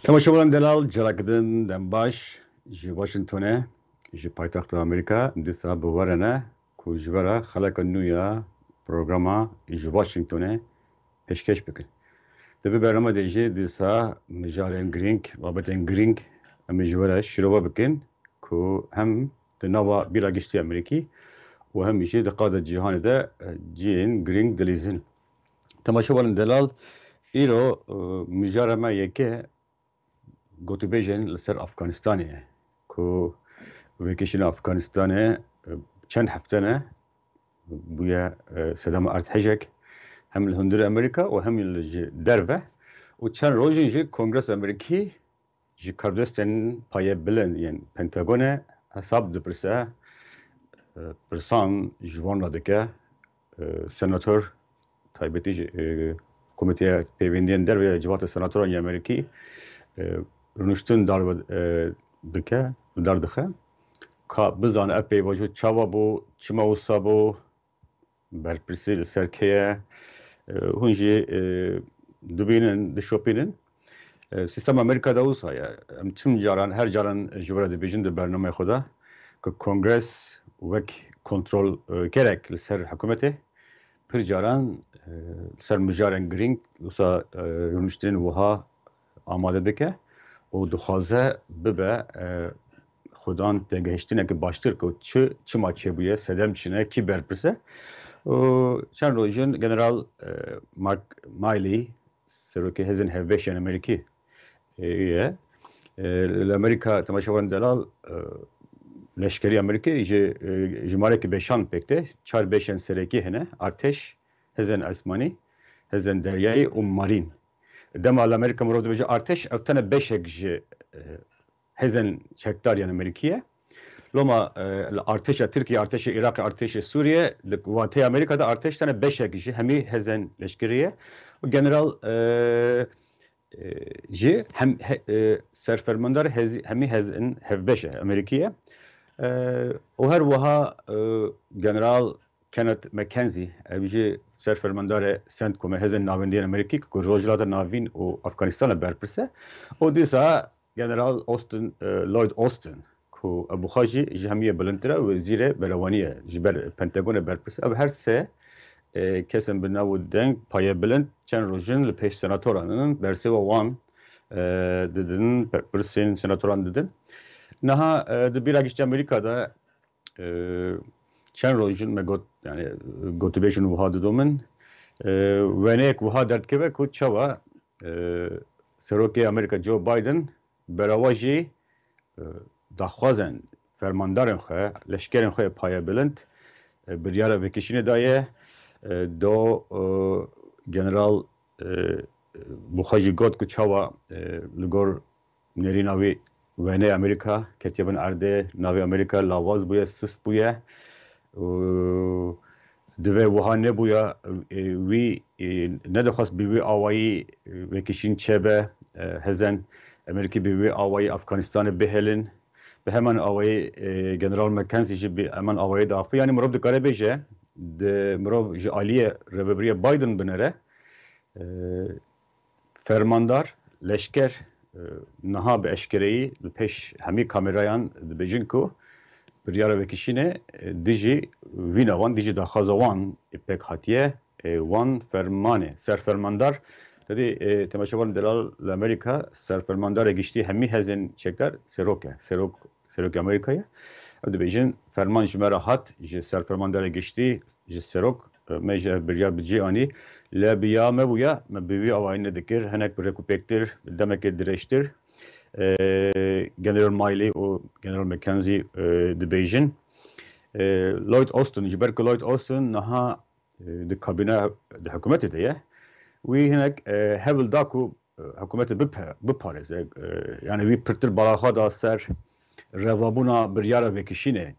Temaşavan delal carakidin dembaş ji Washington'e ji paytaxta Amerika disa bi werene ku ji vera xeleka nû ya programa ji Washington'e pêşkêş bikin. Di vê bernameya de jî dîsa mijarên girîng, babetên girîng em ê ji we re şîrove bikin ku hem di nava bîra giştî Amerîkî û hem jî di qada cîhanê de ciyên girîng dilîzin. Temaşavanên delal îro mijara me yeke gotûbêjên li ser Afganistanê ye ku vêkişîna Afganistanê çend hefte ne bûye sedema erdhejek hem li hundirê Amerîka û hem ji derve û çend rojên jî Kongresa Amerîkî ji kardestên payê bilind yên Pentagonê hesab dipirse pirsan ji wan re dike senatör taybetî ji Komîteya Pêwendiyên Derve ya Civata Senatoran ya Amerîkî rûniştin dike derdixe ka bizane ev peyvajî çawa bû çima wisa bû berpirsî li ser kê ye hûn jî dibînin dişopînin sîstema Amerîkada wisa ye em çim caran her caran ji we re dibêjin di bernameyê xwe de ku Kongres wek kontrolgerek li ser hikûmetê pir caran li ser mijarên girîng wisa rûniştinên wiha amade dike û dixwaze bibe xudan têgihiştinekî baştir ku çima çêbûye sedem çîne kî berpirse çend rojin General Mark Milley serokê hêzên hevbeşên Amerîkî ye li Amerîka temaşavan delal leşkerî Amerîkî ji marekî beşan pêk tê çar beşên serekî hene arteş hêzên esmanî hêzên deryayî û marîn dema li Amerîka mirov dibêje arteş ew tene beşek ji hêzên çekdariyên Amerîkî ye loma li artêşa Tirkiye artêşa Iraqê artêşa Sûriye li wateyê Amerîka'da artêş tene beşek ji hemî hêzên leşkerî ye û general jî hem serfermendar hemî hêzên hevbeş e Amerîkî ye û her wiha General Kenneth McKenzie ev jî serfermendarê CENTCOMê hêzên navendiyên Amerîkî ku rojhilata navîn û Afganistanê berpirse û dîsa General Lloyd Austin ku ev bixa jî ji hemiyê bilindtir e wezîrê berewanî ye ji ber Pentagonê berpirse ev her sê kesên bi nav û deng payê bilind çend rojin li pêş senatoranın bersêva wan didin pirsên senatoran didin niha di bîra giştî Amerîka'da çend rojin me got yani gotûbêjin wiha didomin weneyek wiha derdkeve ku çawa serokê Amerîka Joe Biden berawa jî daxwazên fermandarên xwe leşkerên xwe payê bilind biryara vêkişînê daye do General bixa jî got ku çawa li gor nêrîna wî wenê Amerîka ketiye bin erdê navê Amerîka lawaz bûye sist bûye divê wiha nebûye wî nedixwast bi wî awayî vêkişîn çêbe hêzên Amerîkî bi wî awayî Afganistanê bihêlin bi heman awayî General McKenzie jî bi heman awayî daxî yanî mirov dikare bêje mirov ji aliyê rêveberiya Biden binêre fermandar leşker niha bi eşkereyî li pêş hemî kamerayan dibêjin ku biryara vêkişînê dijî vîna wan dijî daxwaza wan pêk hatiye wan fermanê serfermandar dedî temaşavan delal li Amerîka serfermandarê giştî hemî hêzên çekdar serok e serokê Amerîkayê ew dibêjin ferman ji me re hat ji serfermandarê giştî ji serok me ji ev biryar bi cî anî lê biya me bûye me bi wî awayî nedikir hinek bi rêkûpêktir demekê dirêjtir General Milley û General McKenzie dibêjin Lloyd Austin ji ber ku Lloyd Austin niha di kabîne di hikûmetê de ye wî hinek hevil da ku hikûmetê biparêze yani wî pirtir balaxa da ser revabûna biryara vêkişînê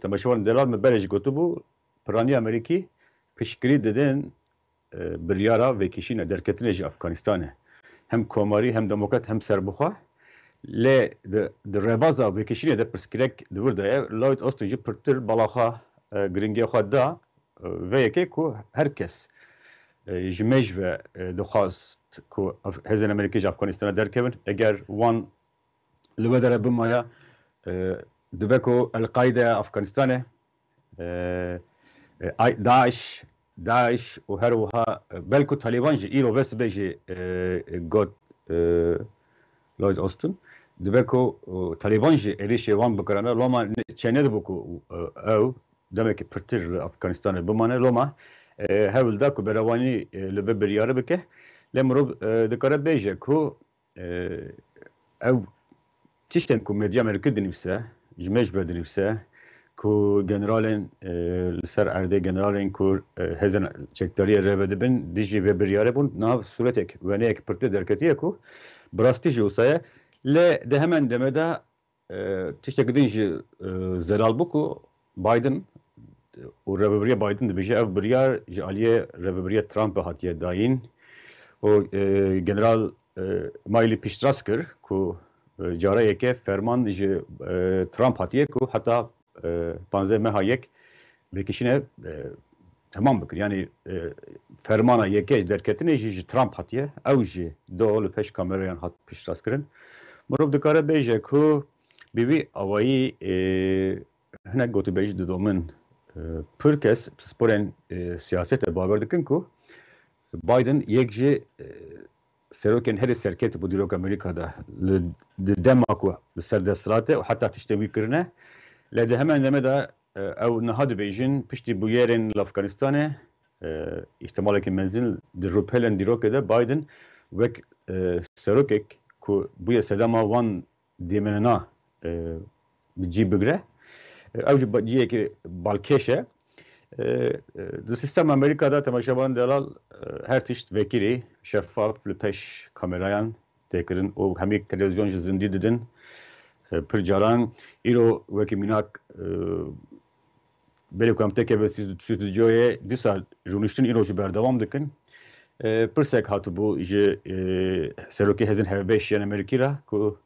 temaşavan delal me berê jî gotibû Piranî Amerîkî piştgirî didin biryara vêkişînê derketinê ji Afganistanê hem komarî hem demokrat hem serbixwe lê di rêbaza vêkişînê de pirsgirêk di wir de ye Lloyd Austin jî pirtir balaxa giringiyê xwe da vê yekê ku herkes ji me ji ve dixwast ku hezin Amerikî Afganistan'a derkevin eğer wan li we dere bimaya dibe ku El-Qaide Afganistanê Daesh û her wiha belku Taliban jî îro vesibe jî got Lloyd Austin dibe ku Taliban jî êrişê wan bikirane loma çêne dibû ku ew demekî pirtir li Afganistanê bimane loma hewl da ku berewanî li vir biryarê bike lê mirov dikare bêje ku ew tiştên ku medya Amerîkî dinivîse ji me ji be dinivîse ku generalên li ser erdê generalên ku hezên çekdariyê rêve dibin dijî vê biryarê bûn nav suretek weneyek pirtir derketiye ku bi rastî jî wisa ye lê di hemen demê de tiştekî din jî zelal bû ku Biden û rêveberiya Biden dibêje ev biryar ji aliyê rêveberiya Trumpê hatiye dayîn û general Miley piştrast kir ku careyeke ferman ji Trump hatiye ku heta 15 meha yek vekişine tamam bikir yani fermana yeke derketinê jî ji Trump hatiye ew jî do li pêş kamerayan hat piştrast kirin mirov dikare bêje ku bi wî awayî hinek gotûbêjî didomin pir kes sporên siyasetê bawer dikin ku Biden yek ji serokên herî serketî bû dîroka Amerîkada li dema ku li ser desthilatê û heta tiştê wî kirine lê di hemen demê de ew niha dibêjin piştî bûyerên li Afganistanê îhtimalekî mezin di rûpelên dîrokê de Biden wek serokek ku bûye sedema wan dêmenina bi cî bigire ew jî ciyekî balkêş e di sistema Amerîkada temaşevan delal her tişt vekirî şeffaf li pêş kamerayan têkirin û hemî televîzyon ji zindî didin pir caran îro wekî mînak belê ku em tekeve stûdyoyê dîsa rûniştin îro ji berdewam dikin pirsek hatibû ji serokê hezin hevbeşiyan Amerîkî re ku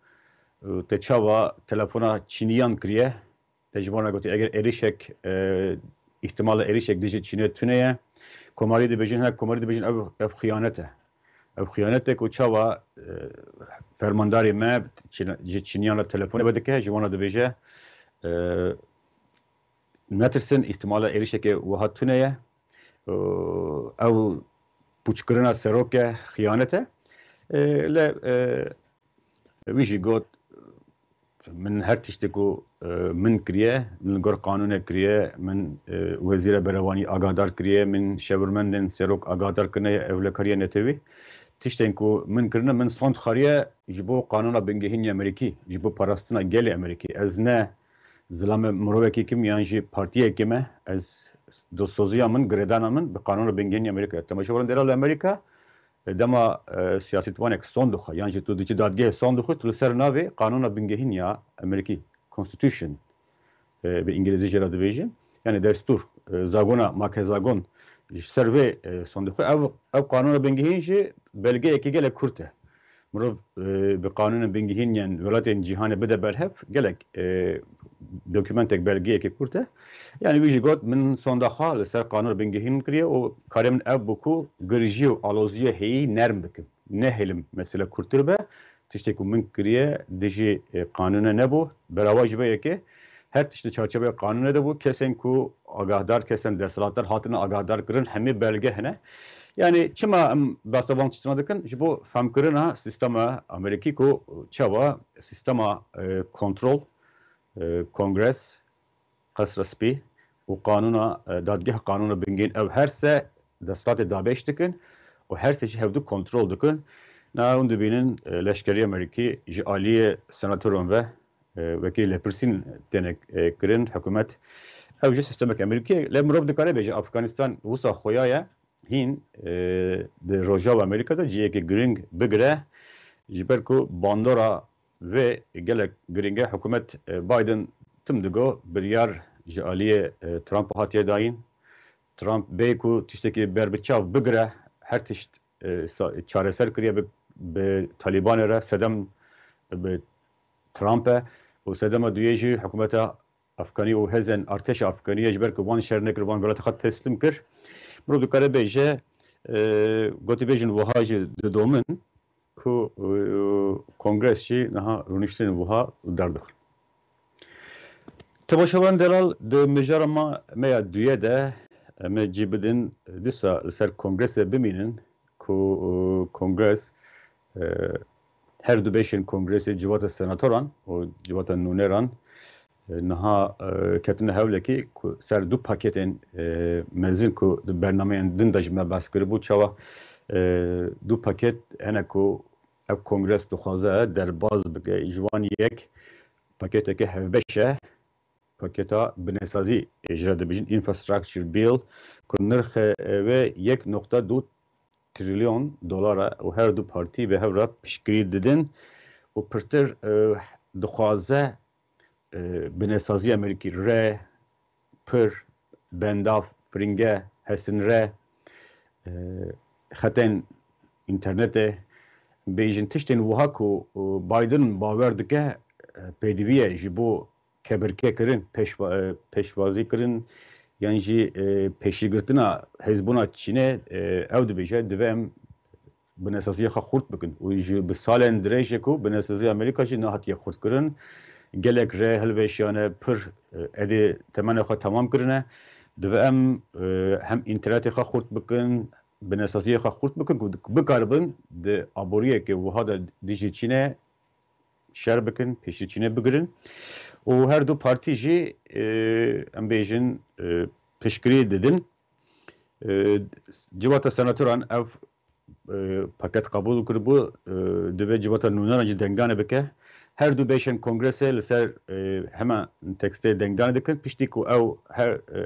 te çawa telefona Çîniyan kiriye te ji wan re gotiye eger êrişek ihtimala êrişek dijî Çînê tune ye komarî dibêjin hinek komarî dibêjin ev xıyanet e ev xıyanet e ku çawa fermandarê me ji Çîniyan re telefonê vedike ji wan re dibêje netirsin ihtimala êrişekê wiha tune ye ew pûçkirina serok e xıyanet e lê wî jî got min her tiştê ku min kiriye min gor qanûnê kiriye min wezîra berewanî agadar kiriye min şevirmendên serok agadar kirine evlekariya netewî tiştên ku min kirine min sond xariye ji bo qanûna bingehînê Amerîkî ji bo parastina gelê Amerîkî ez ne zilamê mirovekî kim yan jî partiyekê me ez dilsoziya min girêdana min bi qanûna bingehînê Amerîkayê temaşevaran dera li Amerîka dema siyasetwanek son dixe yan jî tu diçî dadgehê son dixwe tu li ser navê qanûna bingehîniya Amerîkî Constitution bi İngilîzî jî re dibêjin yani destûr zagona makezagon ji ser vê son dixwe ev qanûna bingehîn jî belgeyekî gelek kurt e mirov bi qanûna bingehîniyên welatên cîhanê bide berhev gelek dokümentek belgeyekî kurt e yani wî jî got min sonda xwe li ser qanûna bingehîn kiriye û karê min ev bû ku girîjî û aloziyê heyî nerm bikim nehêlim mesele kurtir be tiştê ku min kiriye dijî qanûne nebû berawa ji vê yekê her tiştî çarçebeya qanûnê de bû kesên ku agahdar kesên desthilatdar hatine agahdar kirin hemî belge hene yani çima em basavan çîna dikin ji bo femkirina sistema Amerîkî ku çawa sistema kontrol Kongres qesra spî û qanûna dadgeha qanûna bingehîn ev her se desthilatê dabêj dikin û her se jî hevdû kontrol dikin na hûn dibînin leşkerî Amerîkî ji aliyê senatoran ve vekîl lepirsîn têne kirin hikûmet ew jî sistemek Amerîkî lê mirov dikare bêje Afganistan wisa xoya ye hîn di Rojava Amerîkada ciyekî giring bigire ji ber ku bandora vê gelek giringe hikûmet Biden tim digo biryar ji aliyê Trump hatiye dayîn Trump bê ku tiştekî berbiçav bigire her tişt çareser kiriye bi Talibanê re sedem bi Trump e û sedema duyê jî hikûmeta Afganî û hezên artêşa Afganî ji ber ku wan şer nekir wan welata xwe teslim kir mirov dikare bêje گوتی بیشن وها جی دومن کو کنگرس جی نها رونشتن وها دردخ تباشوان دلال د مجار ما میا دویه ده ما جیبدن دیسا سر کنگرس بمینن کو کنگرس her du beşin kongresi civata senatoran o civata nuneran naha ketine hevleki ser du paketin mezin ku bernameyen din dajme baskırı bu çava du paket ene ku ev kongres duxaze derbaz bike jwan yek paketeke hevbeşe paketa binesazi icra dibijin infrastructure bill ku nırx ve 1.2 trilyon dolara o her du parti ve her rap pişkiri didin o pırtır dixaze binesazi Ameriki re pır bendaf fringe hesin re xaten internete bejin tiştin wuha ku Biden bawer dike pediviye ji bo keberke kirin peşvazî kirin yan jî peşîgirtina hezbûna Çînê ew dibêje divê em binesaziya xwe xurt bikin û ji bi salên dirêjê ku binesaziya Amerîka jî nehatiye xurtkirin gelek rê hilweşiyane pir edê temenê xwe temam kirine divê em hem internetê xwe xurt bikin binesaziya xwe xurt bikin ku bikaribin di aboriyekê wiha de dijî Çînê şer bikin pêşî Çînê bigirin û her du partî jî em bêjin piştgirî didin civata senatoran ev paket qabûl kiribû divê civata nûneran jî dengdanê bike her du beşin kongrese li ser hemen tekstê dengdanê dikin piştî ku ew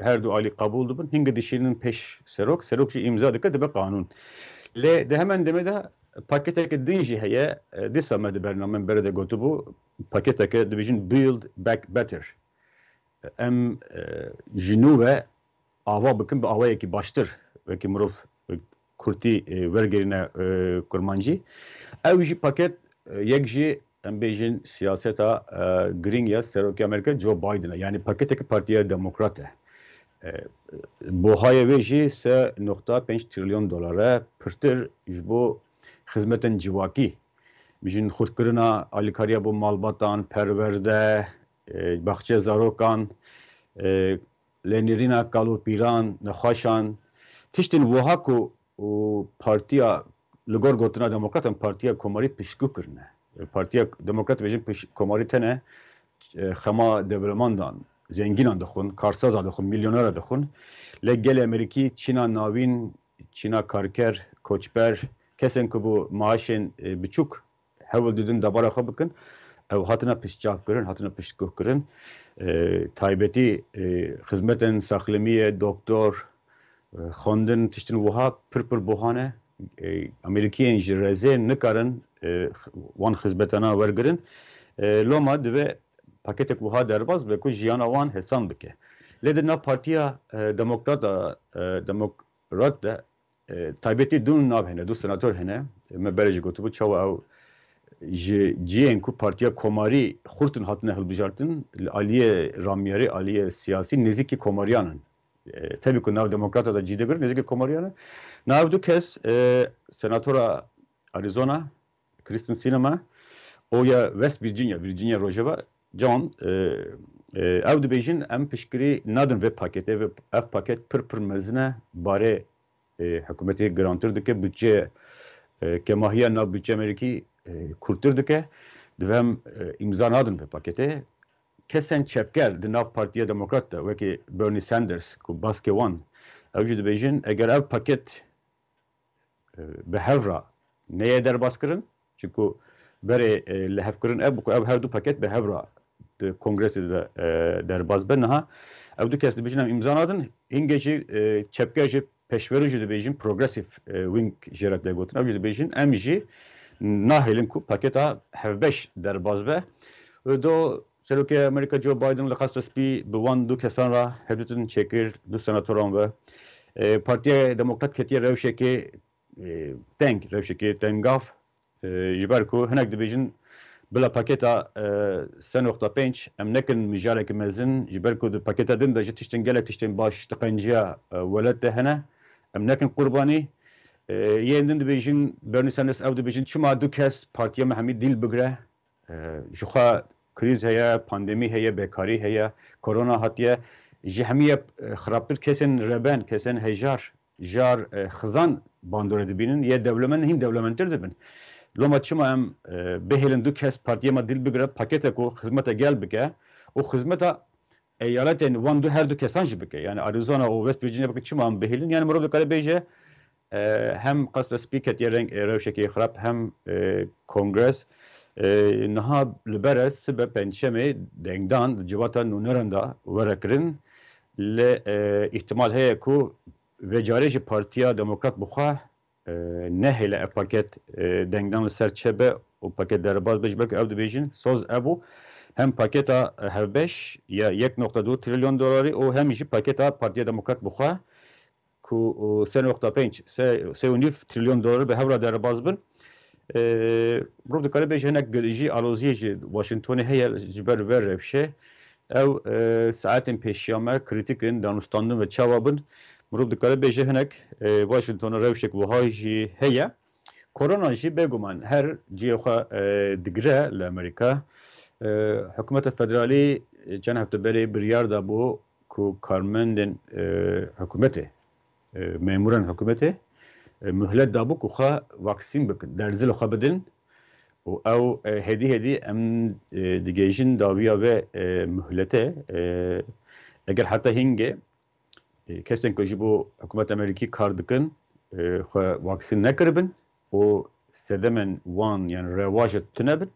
her du alî qabûl dibin hinge dişînin pêş serok jî imza dike dibe qanûn lê di hemen demê de paketeke din jî heye dîsa me di bername bere de gotibû paketeke dibêjin build back better em ji nû ve ava bikin bi awayekî baştir wekî mirov kurtî wergerîne kurmancî ew jî paket yek jî em bêjin siyaseta girîng ya Serokê Amerîka Joe Biden'a yani paketeke Partiya Demokrat e bohayê wê jî 3.5 trilyon dolara pirtir ji bo xizmetên civakî bijin xurtkirina alîkariya bo malbatan perwerde baxçe zarokan lênîrîna kalopîran nexweşan tiştên wiha ku partiya li gor gotina demokratan partiya komarî piştgû kirine partiya demokrat bêjin komarî tene xema devlemandan zengînan dixwin karsaza dixwin milyonera dixwin lê gelê Amerîkî Çîna navîn Çîna karker koçber kesên ku bu maaşên biçûk hewil didin debara xwe bikin ew hatine piştçav kirin hatine piştgû kirin taybetî xizmetên saxlemiyê doktor xwendin tiştin wiha pir buhane Amerîkiyên ji rezê nikarin wan xizmetana wergirin loma divê paketek wiha derbas be ku jiyana wan hesan bike lê di nav partiya demokrat de taybetî dû nav hene dû senator hene me bere jî gotibû çawa ew ji ciyên ku partiya komarî xurtin hatine hilbijartin aliyê ramyarî aliyê siyasî nêzîkî komariyanin tabii ku nav demokrata da cî digir nêzîkî komariyanin nav du kes senatora Arizona Kristen Sinema o ya West Virginia Rojava John ew dibêjin em piştgirî nadin vê paketê ve ev paket pir mezine barê hikûmetê girantir dike bütçe kemahiya nav bütçe Amerîkî kurtir dike divem imza nadin vê paketê kesên çepger di nav Partiya Demokrat de wekî Bernie Sanders ku baskê wan ew jî dibêjin eger ev paket bi hevra neyê derbas kirin çünkü berê li hevkirin ev her du paket bi hevra di kongresê de derbas be niha ew du kes dibêjin em imza nadin hingê jî çepger jî peşverû jî dibêjin progressive wing jê re gotin ew jî dibêjin em jî nahêlin ku paketa hevbeş derbas be do Serokê Amerîka Joe Biden li qas spî bi wan du kesan re hevdîtin çêkir du senatoran ve Partiya Demokrat ketiye rewşekê rewşekê tengav ji ber ku hinek dibêjin bila paketa 3.5 em nekin mijarekî mezin ji ber ku di paketa din de ji tiştên gelek tiştên baş tiqenciya welet de hene em nekin qurbanî Yeniden dibêjin Bernie Sanders ew dibêjin çima du kes partiya me hemî dîl bigire ji xwe krîz heye, pandemî heye, bekarî heye, korona hatiye ji hemî xirabtir kesên reben, kesên hejar, jar xizan bandore dibînin yê dewlemend hîn dewlemendtir dibin. Loma çima em bihêlin du kes partiya me dîl bigire pakete ku xizmete gel bike û xizmeta eyaletên wan her du kesan jî bike. Yani Arizona û West Virginia bike çima em bihêlin yani mirov dikare bêje hem qasda spîket yereng rewşekê xirab hem kongres niha li ber sibe pênçemê dengdan civata nûneran da werekirin li ihtimal heye ku vecarê jî Partiya Demokrat bixwe nehêle ev paket dengdan li ser çebe û paket derbas be ji ber ku ew dibêjin soz ebû hem paketa hevbeş ya 1.2 trilyon dolarî û hem jî paketa Partiya Demokrat bixwe ku 3.5 trilyon dolar be hevra derbas bin. Mirov dikare bêje hinek girîjî aloziyê ji Washingtonê heye ji ber vê rewşê ew saetên pêşiya me krîtîkin danûstandin ve çawa bin. Mirov dikare bêje hinek Washingtonê rewşek wiha jî heye. Korona jî bêguman her ciyê xwe digire li Amerîka. Hikûmeta federalî çend hefte berê biryar dabû ku karmendên hikûmetê memuran hikûmetê mühlet dabû ku xwe vaksîn bikin, derzî li xwe bidin û ew hêdî em digêjin dawiya vê mühletê eger heta hîngê kesên ku ji bo hikûmeta Amerîkî kar dikin xwe vaksîn nekiribin û sedemên wan yani rewaja tune bin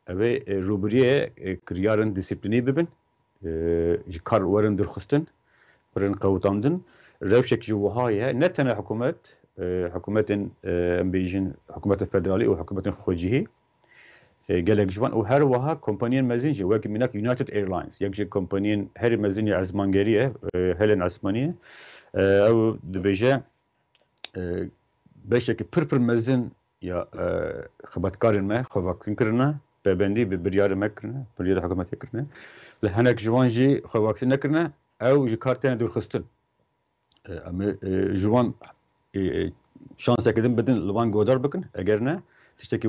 ew ê rûbiriyê kiryarên dîsîplînî bibin ji kar werin dirxistin werin qewtandin rewşek ji wiha ye ne tene hikûmet hikûmetên em bêjin hikûmeta federalî û hikûmetên xwecihî gelek ji wan û her wiha kompaniyên mezin jî wekî minak United Airlines yek ji kompaniyên herî mezin ya esmangerî ye helên esmanî ew dibêje beşekî pir mezin ya xebatkarên me xwe vaksîn kirine pêbendî bi biryarê me kirine biryara hikûmetê kirine li hinek ji wan jî xwe vaksîn nekirine ew ji kar tene dûrxistin em ji wan şansekê din bidin li wan godar bikin eger ne tiştekî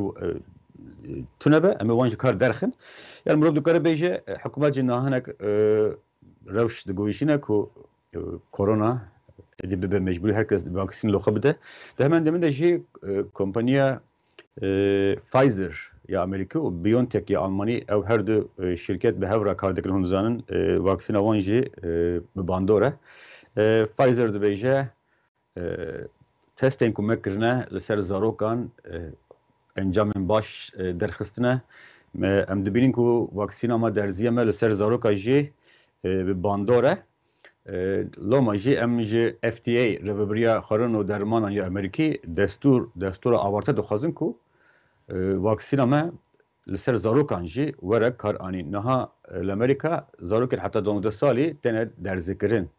tune be em ê wan ji kar derxin yani mirov dikare bêje hikûmet jî nahinek rewş digoyîşîne ku korona êdî bibe mecbûrî herkes vaksîn li xwe bide ve hemen demin de jî kompanya Pfizer ya Amerîkî û BioNTech ya Almanî ew her du şirket bi hevra kar dikin hûn dizanin vaksîna wan jî bi bandor e Pfizer dibêje testên ku me kirine li ser zarokan encamên baş derxistine em dibînin ku vaksîna me derziya me li ser zaroka jî bi bandor e loma jî em ji FDA reveberiya xwarin û dermanan ya Amerîkî destûra avarta dixwazin ku vaksîna me li ser zarokan jî were kar anîn niha li Amerîka zarokên heta 12 salî tene derzikirin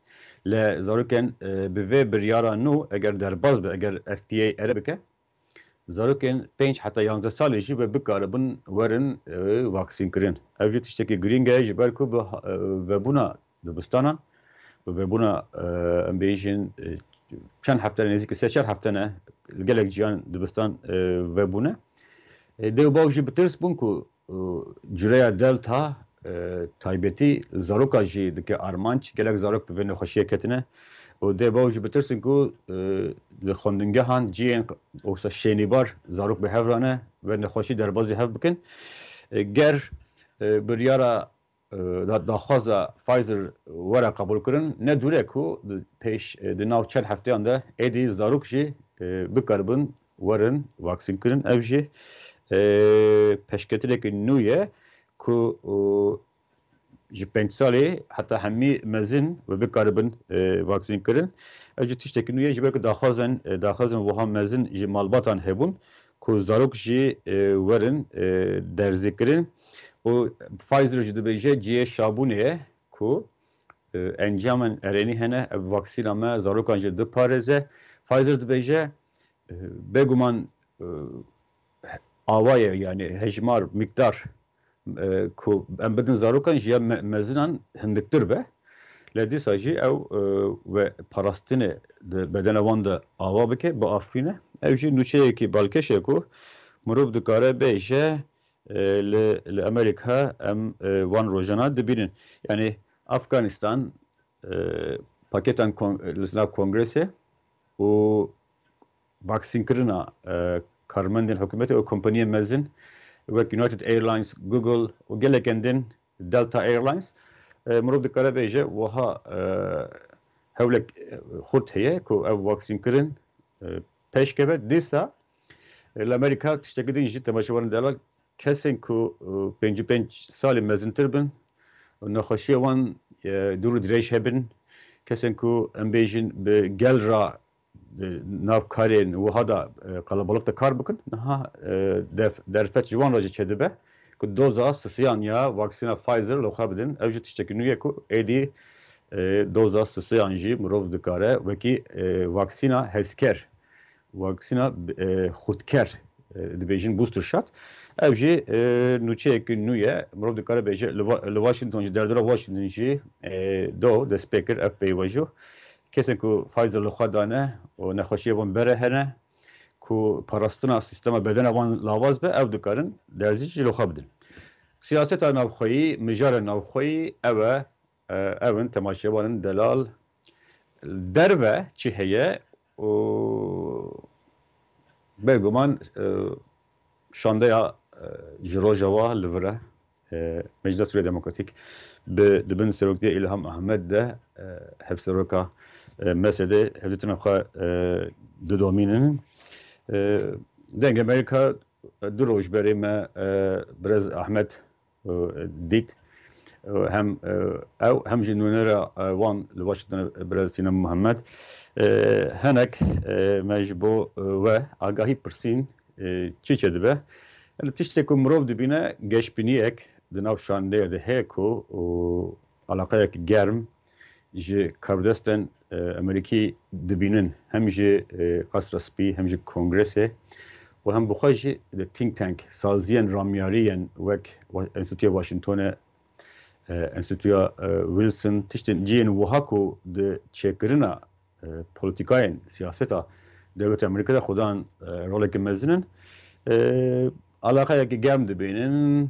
li zarokên bi vê biryara nû eger derbas be eger FDA ere bike zarokên 5 heta 11 salî jî ve bikaribin werin vaksîn kirin ev jî tiştekî girîng e ji ber ku bi vebûna dibistanan bi vebûna em bêjin çend hefte nêzîkî 3-4 hefte ne gelek ciyan dibistan vebûne dêw jî bitirs bûn ku cûreya delta taybetî zaroka jî dike armanc gelek zarok bi vê nexweşiyê ketine û dêw jî bitirsin ku li xwendingehan ciyên wisa şênîbar zarok bi hev rane ve nexweşî derbasî hev bikin ger biryara daxwaza Pfizer were qebûl kirin ne dûre ku pêş di nav çend hefteyan de êdî zarok jî bikaribin werin vaksîn kirin ev jî peşketilekî nû ye ku ji 5 salê heta hemî mezin ve bikaribin vaksîn kirin ev jî tiştekî nû ye ji ber ku daxwazên wiha mezin ji malbatan hebûn ku zarok jî werin derzî kirin û Pfizer jî dibêje ciyê şabûnê ye ku encamên erenî hene ev vaksîna me zarokan jî diparêze Pfizer dibêje bêguman avaye yani hejmar miktar ku em bidin zarokan ji ya mezinan hindiktir be لدیسا جی او و پاراستنه بدن وان دا آوا بکه با آفرینه او جی نوچه کی بالکشه کو مروب دکاره بیشه لأمریکا ام وان روجانا دبینن یعنی افغانستان پاکستان لسنا کنگرسه و واکسین کرنا کارمندین حکومت و کمپانی مزن وک یونایتد ایرلاینز گوگل و گلکندن دلتا ایرلاینز مروب دکاره بیشه وها هولک خود هیه که او واکسین کرن پیش که دیسا الامریکا تشتكي دينجي تماشوان دلال كسن كو 55 سال مزنتر بن ونخشي وان دور دريش هبن كسن كو امبيجن بجل را ناب كارين وهذا قلبلق كار بكن نها درفت جوان راجي چدبه كو دوزا سسيان يا واكسينا فايزر لو خابدن اوجي تشتكي نويا كو ايدي دوزا سسيان جي مروف دكاره وكي واكسينا هسكر واکسینا خودکر دبیجن بوستر شات اوجی نوچه که نویه مرد کار بیجه لواشنگتن جی دردرا واشنگتن جی دو دسپیکر اف بی وجو کسی که فایزر لخوادانه و نخوشی وان بره هنه که پاراستنا سیستم بدن وان لاواز به او دکارن درزی جی لخوا بدن سیاست نوخویی مجار نوخویی اون تماشی وان دلال دربه چی هیه و بگمان شانده یا جروجوا لوره مجلس سوریه دموکراتیک به دبن سروکتی الهام احمد ده حب سروکا مسئله هفته نخواه دومینن دنگ امریکا دو روز بریم برز احمد دیت هم جنونرا وان لواشنطن برز سینم محمد هنک مجبو و آگاهی پرسین چی چه به؟ تیشته که مروف دبینه گشبینیک دناو شانده ده هیکو و علاقه یک گرم جه کاردستان امریکی دبینن هم جه قصر سپی هم جه کنگرسه و هم بخواهی ده تینک تانک سازیان رامیاریان وک انستیتوی واشنطن انستیتوی ویلسون تیشته جین وحاکو ده چکرنا پولیتیکاین سیاستا دولت امریکا دا خودان رول که مزنن علاقه یکی گرم دبینن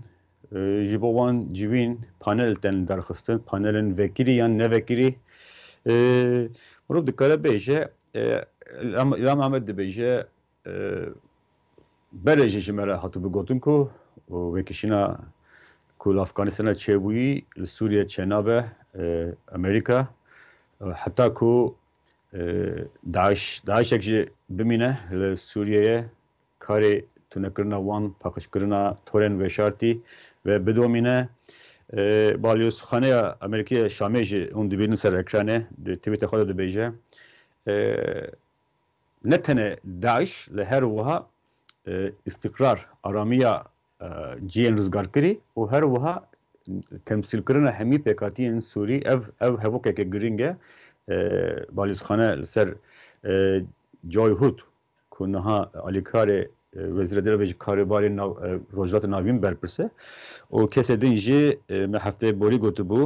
جبوان جوین پانل تن درخستن پانلن وکیری یا نوکیری مروب دکاره بیشه الهام احمد دبیشه برجه جمعه حتی بگوتن که وکیشینا کل افغانستان چه بویی لسوریه چه نابه امریکا حتی که داعش اکجی بمینه لسوریه کاری تونکرنا وان پاکش کرنا تورن و شارتی و بدومینه بالیوس خانه امریکی شامی جی اون دبیرن سر اکرانه تویت خود دبیجه نتنه داعش لهر وها استقرار آرامیه جین رزگار کری و هر وها تمثیل کرنا همی پیکاتین سوری او هوکه که گرینگه بالیزخانه سر جای هوت که نها علیکار وزیر درویج کارباری روجلات ناوین برپرسه و کسی دینجی من هفته بوری گوتو بو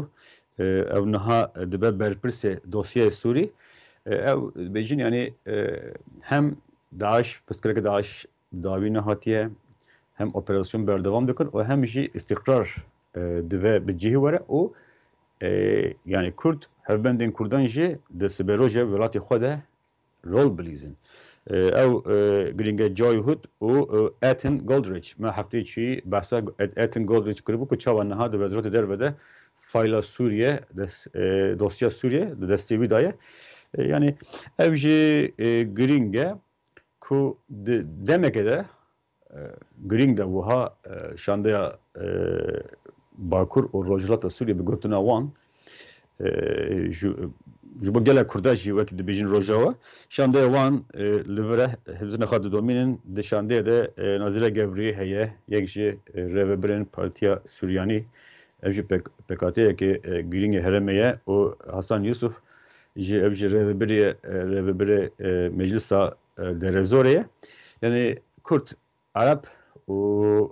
او نها دبه برپرسه دوسیه سوری او بیجین یعنی هم داعش پسکرک داعش داوی نهاتیه هم اپراسیون بردوام دکن و هم جی استقرار دبه بجیه وره و yani Kürt hevbendin Kurdan jî di siberoja welatê xwe de rol bilîzin. Ew giringe Joyhut û Ethan Goldrich me hefteyê çî behsa Ethan Goldrich kiribû ku çawa niha di Wezareta Derve de fayla Sûriye dosya Sûriye di destê wî daye. Yani ev jî giringe ku di demeke de giring de wiha şandeya Bakur û Rojhilata Sûriye bi gotina wan ji bo gelek Kurda jî wekî dibêjin Rojava şandeya wan li vir hevzina xwe didomînin di şandeya de Nazîra Gevrî heye yek ji rêveberên Partiya Sûriyanî ev jî PKK'yekê girîngê herêmê ye û Hasan Yusuf jî ev jî rêveberê Meclisa Derezorê ye yani Kurt Arab û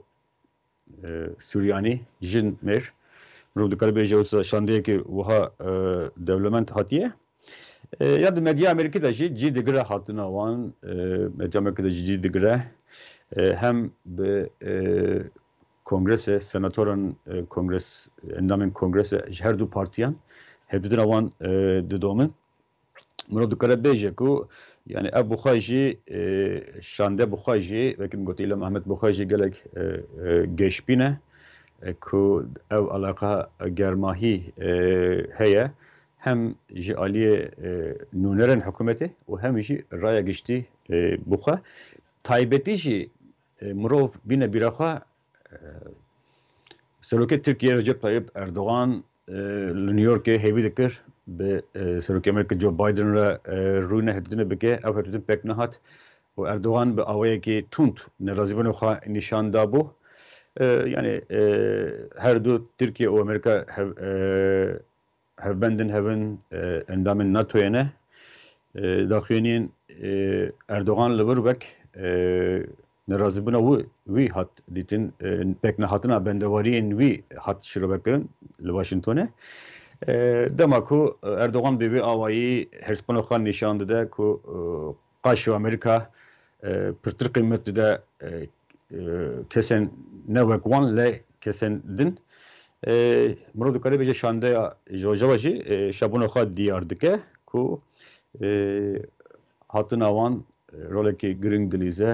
Suriyani jin mêr مرو دکار بیجه وسا شانده که وها دولمنت هاتیه یا د مدیا امریکا دا جی دگره هاتنا وان مدیا امریکا دا جی دگره هم به کنگرس سناتوران کنگرس اندامن کنگرس هر دو پارتیان هبدن وان ددومن مرو دکار بیجه کو yani ev buxajî şande buxajî vekim gotiyle Mehmet buxajî gelek geçbîne ku ev alaka germahî heye hem ji aliyê nûnerên hikûmetê û hem jî raya giştî buxa taybetî jî mirov bîne bîra xwe Serokê Tirkiye Recep Tayyip Erdoğan li New Yorkê hêvî dikir به سرکی امریکا جو بایدن را روی هدیه بگه او هدیه پک نهات و اردوغان به آوایی که تند نرازی بنو خواه نشان دابو yani her دو ترکیه و امریکا هفبندن هفن اندامن ناتویه نه داخلین اردوغان لبر بک نرازی بنا وی هات دیتن پک نهاتنا بندوارین وی هات شروع بکرن لواشنطنه دما کو اردوغان به آوایی هرسپانو خان نشان داده کو قاشو امریکا پرتر قیمت ده کسن نوکوان ل کسن دن مرو دکاره بیجه شانده جوجاوجی شابونو خان دیار دکه کو هاتن آوان رولکی گرینگ دلیزه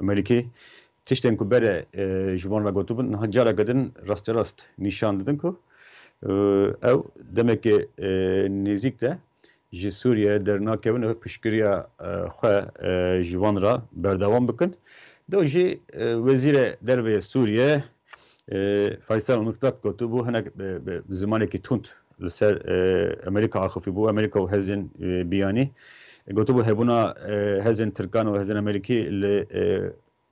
امریکی تشتن کو بره جوان را گوتوبن هجارا گدن راست نشان دادن کو ev demek ki nizikte ji Suriye dernakevin ve pişkiriya xwe ji wan ra berdevam bikin. De jî Wezîrê Derve Suriye Faysal Miktat gotu bu hinek zimanekî tund li ser Amerîka axivî bû Amerîka û hezên biyanî gotu bu hebûna hezên Tirkan û hezên Amerîkî li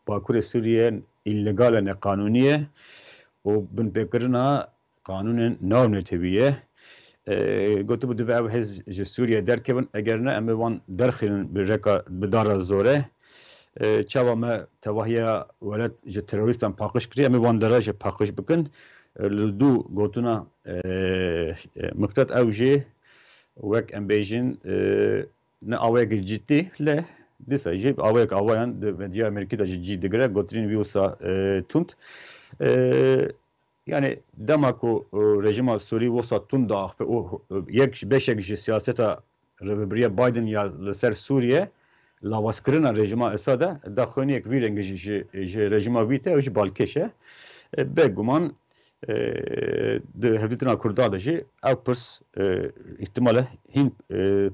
Bakurê Suriye illegal e neqanûnî ye û binpêkirina قانون ناو نتویه گوتو بود و هز سوریه درکبن اگر نه ام وان درخین برکا بدار زوره چاوا ما توهیا ولد ج تروریستان پاکش کری ام وان دراج پاکش بکن لدو گوتونا مقتد اوجی وک ام بیجن نه اوه ciddi le disa jib اوه اوان د مدیا امریکا د جدی دگره گوترین ویوسا تونت yani demaku rejima Suriye vosatun da yek beşek ji siyaseta Revbriya Biden ya ser Suriye lavaskirina rejima Esad'a daxoniyek bir rengi ji rejima vite ji balkeşe beguman de hevditina Kurda da ji avpers ihtimale hin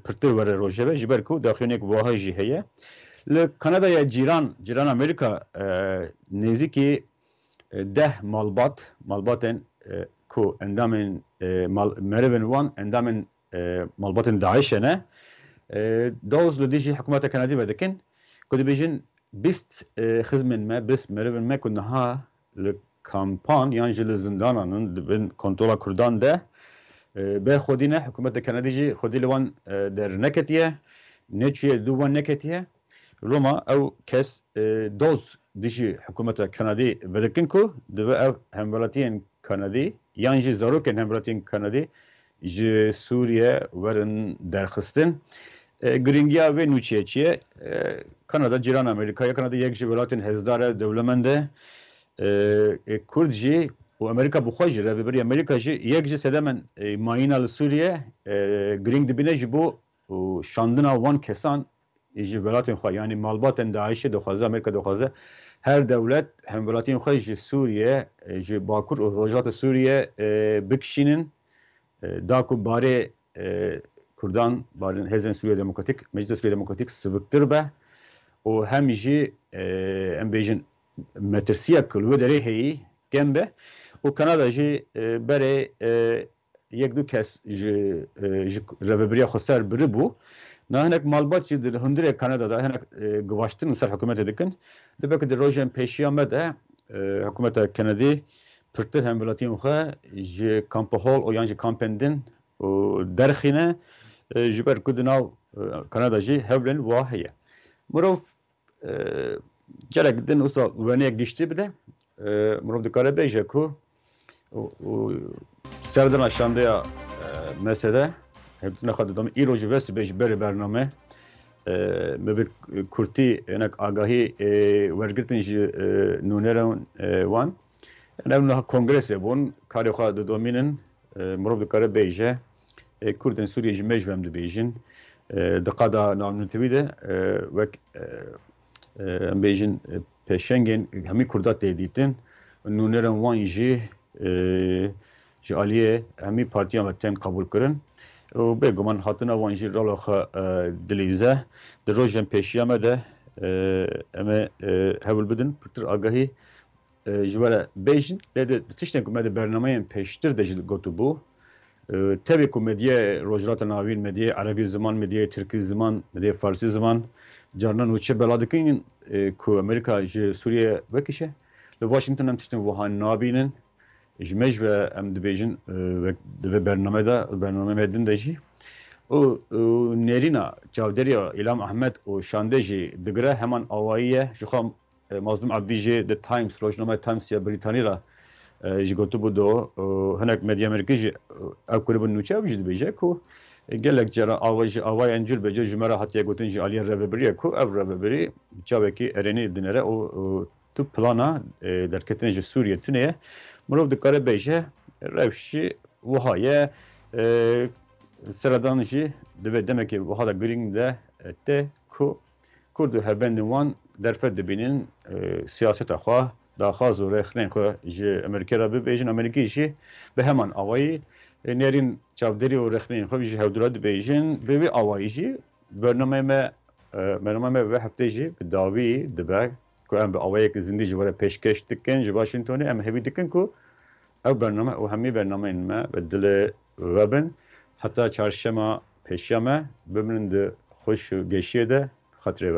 pırtır vere rojeve ji berku daxoniyek vaha ji heye le Kanada'ya ciran Amerika neziki ده malbatên ku endamên merivên wan endamên malbatên Daişê ne doz li dijî hikûmeta Kanadî vedikin ku dibêjin bîst xizmên me bîst merivên me ku niha li kampan yan ji li zindanan dibin kontrola Kurdan de bê xwedî ne hikûmeta Kanadî jî xwedî li wan derneketiye neçûye dû wan neketiye Roma ew kes doz dişi hükümete Kanadî vedikin ku dibe ev hemvelatiyên Kanadî yan jî zarokên hemvelatiyên Kanadî ji Suriye werin derxistin giringiya vê nûçiye çi ye Kanada cîran Amerîkaya Kanada yek ji welatên hêzdar e dewlemend e Kurd jî û Amerîka bi xwe jî revberiya Amerîka jî yek ji sedemen mayîna li Suriye giring dibîne ji bo şandina wan kesan ji welatên xwe yani malbatên Daişê dixwaze Amerîka dixwaze her devlet hemvelatiyên xwe ji Suriye ji Bakur û Rojata Suriye bikişînin da ku barê Kurdan barên hêzên Suriye Demokratîk Meclisa Suriye Demokratîk siviktir be û hem jî em bêjin metirsiya kulî derê heyî kem be û Kanada jî berê yek du kes ji reveberiya xwe ser biribû Hinek malbat jî di hundirê Kanada'da hinek givaştin ser hikûmetê dikin dibe ku di rojên pêşiya me de hikûmeta Kanadî pirtir hemvelatiyên xwe ji kampa hol û yan ji kampên din û derxîne ji ber ku di nav Kanada jî hewlên wa heye mirov cerek din wisa weneyek giştî bide mirov dikare bêje ku سردن آشنده مسئله همیشه نخواهد دام ایروج وست بیش بر برنامه مبر کرتی انک آگاهی ورگرتنش نونرون وان نمونه کنگرس بون کاری خواهد دومینن مربوط کار بیشه کردن سوریه جمعش بهم بیشین دقیقا نامنتویده و بیشین پیشنگن همی کردات دیدن نونرون وان جالیه همی پارتیا متن قبول کردن و بگمان حتنا وانجی رالخ دلیزه در روزن پیشیامه ده اما هول بدن پرتر آگاهی جواره بیشین لده تشنه کمد برنامه پیشتر داشت گوتو بو tabii ki medya rojrat navin medya Arabi zaman medya Türkçe zaman medya Farsi zaman carnan uçe beladıkın ku Amerika Suriye vekişe ve Washington hem tiştin vuhan nabinin jmej ve em dibejin ve bername medin deji o nerina çavderiya İlham Ahmet o şandeji digre hemen avaiye şu xam Mazlum Abdici The Times rojname Times ya Britanya'da جگوتو بودو هناك مديا مركزي أكل بنوشة بجد بيجا كو قالك جرا أواي أنجل بيجا جمرة حتى يقولون جي عليا ربابري كو أب ربابري جابكي أريني دينارا أو تو بلانا دركتنج سوريا تونية مرو دكارة بيجا روشي وهاي سردانجي دبي دمكي وهذا جرين ده ته كو كردو هبندوان درفت دبينين سياسة أخوه داخاز و رخنه خو ج امریکا را بیجن امریکیشی به همان آوایی نرین چابدری و رخنه خو ج هودراد بیجن به آواییشی برنامه به هفته جی به داوی دبر کو ام به آوایی که زندگی جوره پیشکش دکن ج واشنگتن ام هوی دکن کو او برنامه و همی برنامه ما بدل وبن حتی چهارشنبه پیشیامه بمنند خوش گشیده خاطره